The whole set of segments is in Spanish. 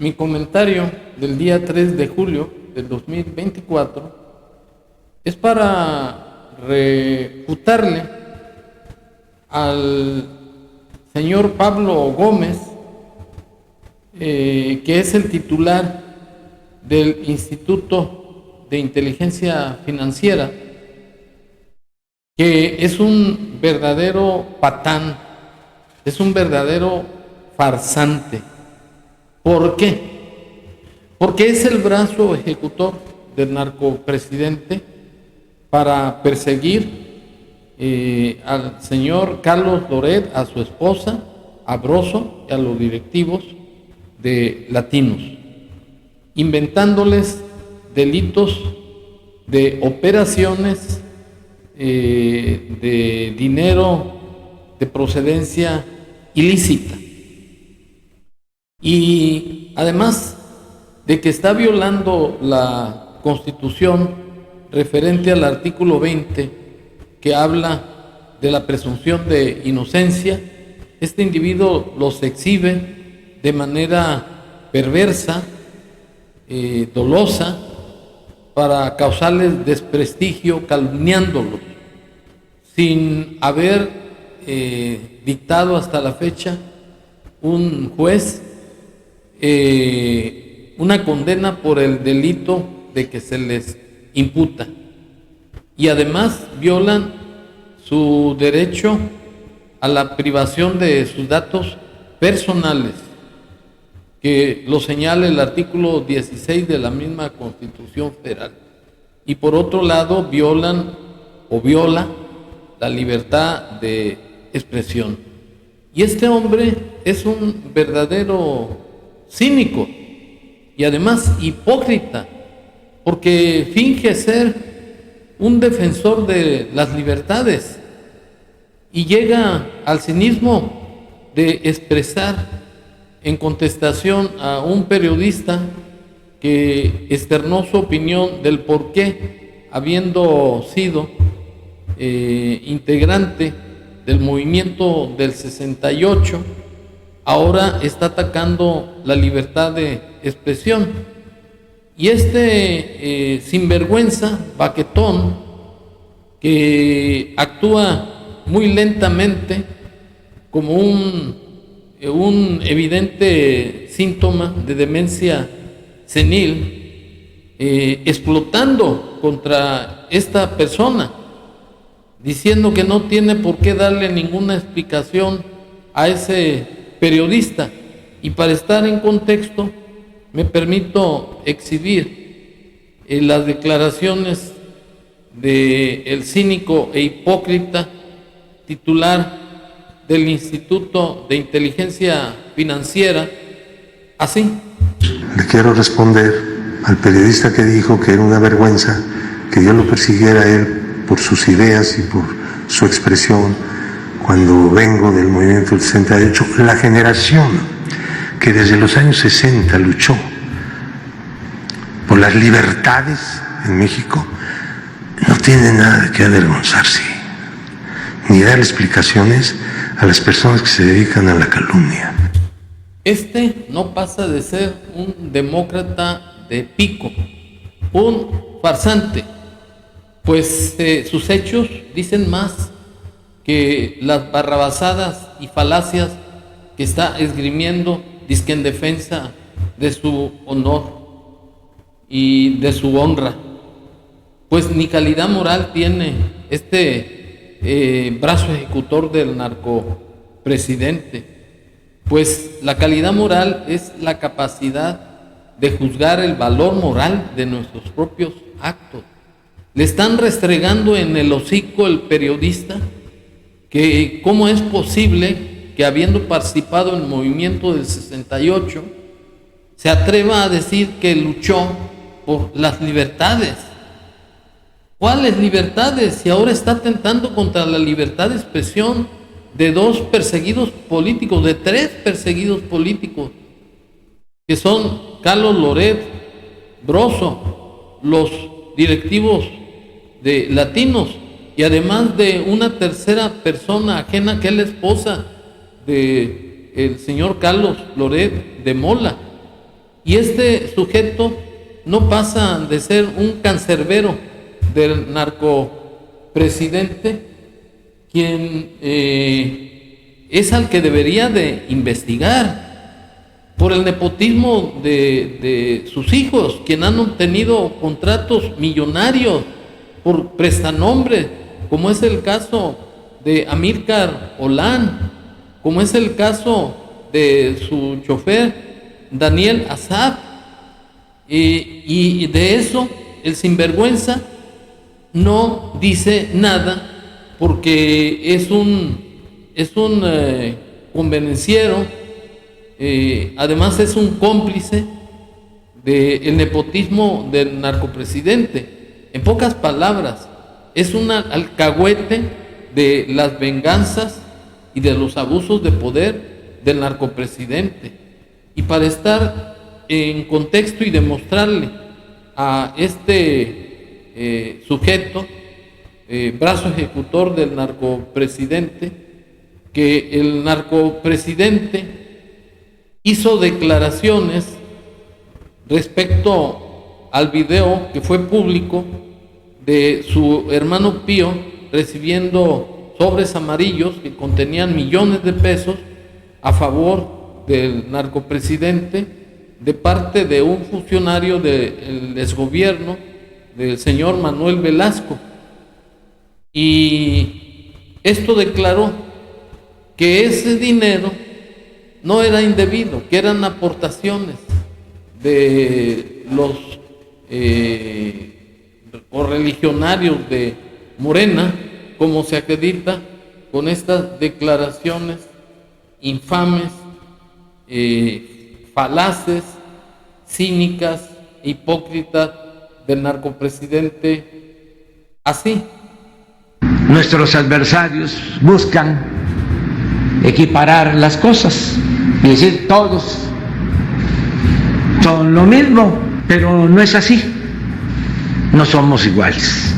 Mi comentario del día 3 de julio del 2024 es para refutarle al señor Pablo Gómez, que es el titular del Instituto de Inteligencia Financiera, que es un verdadero patán, es un verdadero farsante. ¿Por qué? Porque es el brazo ejecutor del narcopresidente para perseguir al señor Carlos Loret, a su esposa, a Broso y a los directivos de Latinos, inventándoles delitos de operaciones de dinero de procedencia ilícita. Y además de que está violando la Constitución referente al artículo 20, que habla de la presunción de inocencia, este individuo los exhibe de manera perversa, dolosa, para causarles desprestigio, calumniándolos, sin haber dictado hasta la fecha un juez una condena por el delito de que se les imputa. Y además violan su derecho a la privación de sus datos personales, que lo señala el artículo 16 de la misma Constitución Federal. Y por otro lado viola la libertad de expresión. Y este hombre es un verdadero cínico y además hipócrita, porque finge ser un defensor de las libertades y llega al cinismo de expresar en contestación a un periodista que externó su opinión del por qué, habiendo sido integrante del movimiento del 68, ahora está atacando la libertad de expresión. Y este sinvergüenza, baquetón, que actúa muy lentamente como un evidente síntoma de demencia senil, explotando contra esta persona, diciendo que no tiene por qué darle ninguna explicación a ese periodista. Y para estar en contexto, me permito exhibir las declaraciones del cínico e hipócrita titular del Instituto de Inteligencia Financiera, así. Le quiero responder al periodista que dijo que era una vergüenza que yo lo persiguiera a él por sus ideas y por su expresión cuando vengo del movimiento del 68, la generación que desde los años 60 luchó por las libertades en México, no tiene nada de qué avergonzarse, ni dar explicaciones a las personas que se dedican a la calumnia. Este no pasa de ser un demócrata de pico, un farsante, pues sus hechos dicen más que las barrabasadas y falacias que está esgrimiendo, dizque en defensa de su honor y de su honra. Pues ni calidad moral tiene este brazo ejecutor del narcopresidente, pues la calidad moral es la capacidad de juzgar el valor moral de nuestros propios actos. Le están restregando en el hocico el periodista que cómo es posible que, habiendo participado en el movimiento del 68, se atreva a decir que luchó por las libertades. ¿Cuáles libertades? Si ahora está atentando contra la libertad de expresión de dos perseguidos políticos, de tres perseguidos políticos, que son Carlos Loret, Broso, los directivos de Latinos, y además de una tercera persona ajena, que es la esposa del señor Carlos Loret de Mola, Y este sujeto no pasa de ser un cancerbero del narcopresidente, quien es al que debería de investigar por el nepotismo de sus hijos, quien han obtenido contratos millonarios por prestanombres, como es el caso de Amílcar Olán, como es el caso de su chofer Daniel Assad. Y de eso el sinvergüenza no dice nada, porque es un convenenciero, además es un cómplice del nepotismo del narcopresidente. En pocas palabras, es un alcahuete de las venganzas y de los abusos de poder del narcopresidente. Y para estar en contexto y demostrarle a este sujeto, brazo ejecutor del narcopresidente, que el narcopresidente hizo declaraciones respecto al video que fue público de su hermano Pío recibiendo sobres amarillos que contenían millones de pesos a favor del narcopresidente de parte de un funcionario del exgobierno del señor Manuel Velasco. Y esto declaró que ese dinero no era indebido, que eran aportaciones de los correligionarios de Morena, como se acredita con estas declaraciones infames, falaces, cínicas, hipócritas del narcopresidente. Así, nuestros adversarios buscan equiparar las cosas y decir todos son lo mismo, pero no es así, no somos iguales.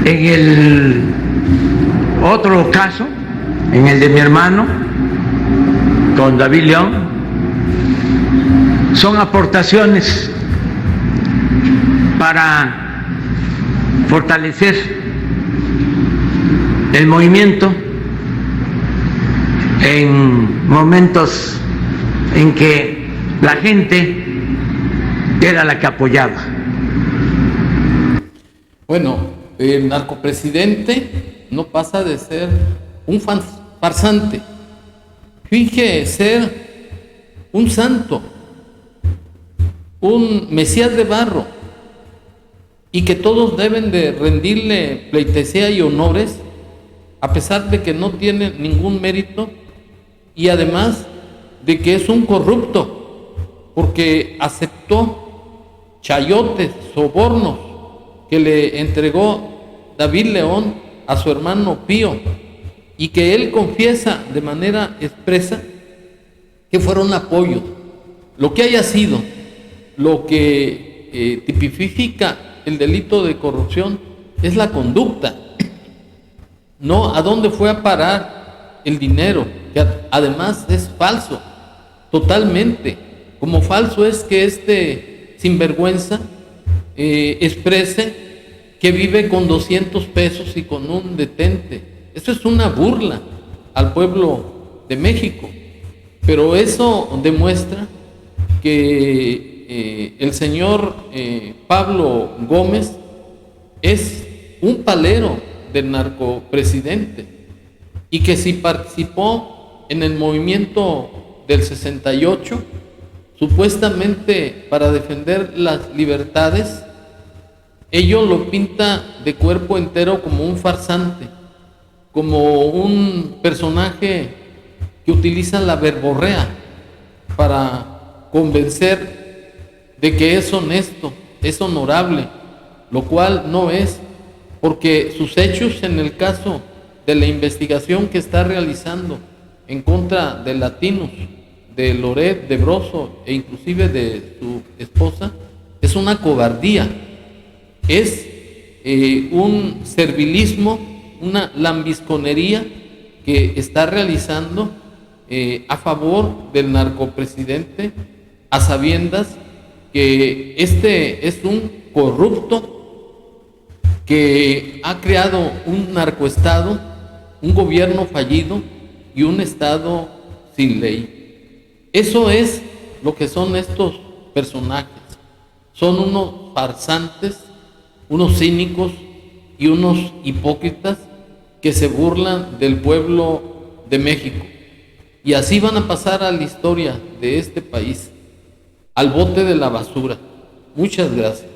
En el otro caso, en el de mi hermano, con David León, son aportaciones para fortalecer el movimiento en momentos en que la gente era la que apoyaba. Bueno, el narcopresidente no pasa de ser un farsante, finge ser un santo, un mesías de barro, y que todos deben de rendirle pleitesía y honores, a pesar de que no tiene ningún mérito, y además de que es un corrupto, porque aceptó chayotes, sobornos, que le entregó David León a su hermano Pío, y que él confiesa de manera expresa que fueron apoyos. Lo que haya sido, lo que tipifica el delito de corrupción es la conducta, no a dónde fue a parar el dinero, que además es falso, totalmente. Como falso es que este sinvergüenza exprese que vive con 200 pesos y con un detente. Eso es una burla al pueblo de México, pero eso demuestra que el señor Pablo Gómez es un palero del narcopresidente, y que si participó en el movimiento del 68, supuestamente para defender las libertades, ello lo pinta de cuerpo entero como un farsante, como un personaje que utiliza la verborrea para convencer de que es honesto, es honorable, lo cual no es, porque sus hechos en el caso de la investigación que está realizando en contra de Latinos, de Loret, de Broso e inclusive de su esposa, es una cobardía, es un servilismo, una lambisconería que está realizando a favor del narcopresidente, a sabiendas que este es un corrupto que ha creado un narcoestado, un gobierno fallido y un estado sin ley. Eso es lo que son estos personajes. Son unos farsantes, unos cínicos y unos hipócritas que se burlan del pueblo de México. Y así van a pasar a la historia de este país, al bote de la basura. Muchas gracias.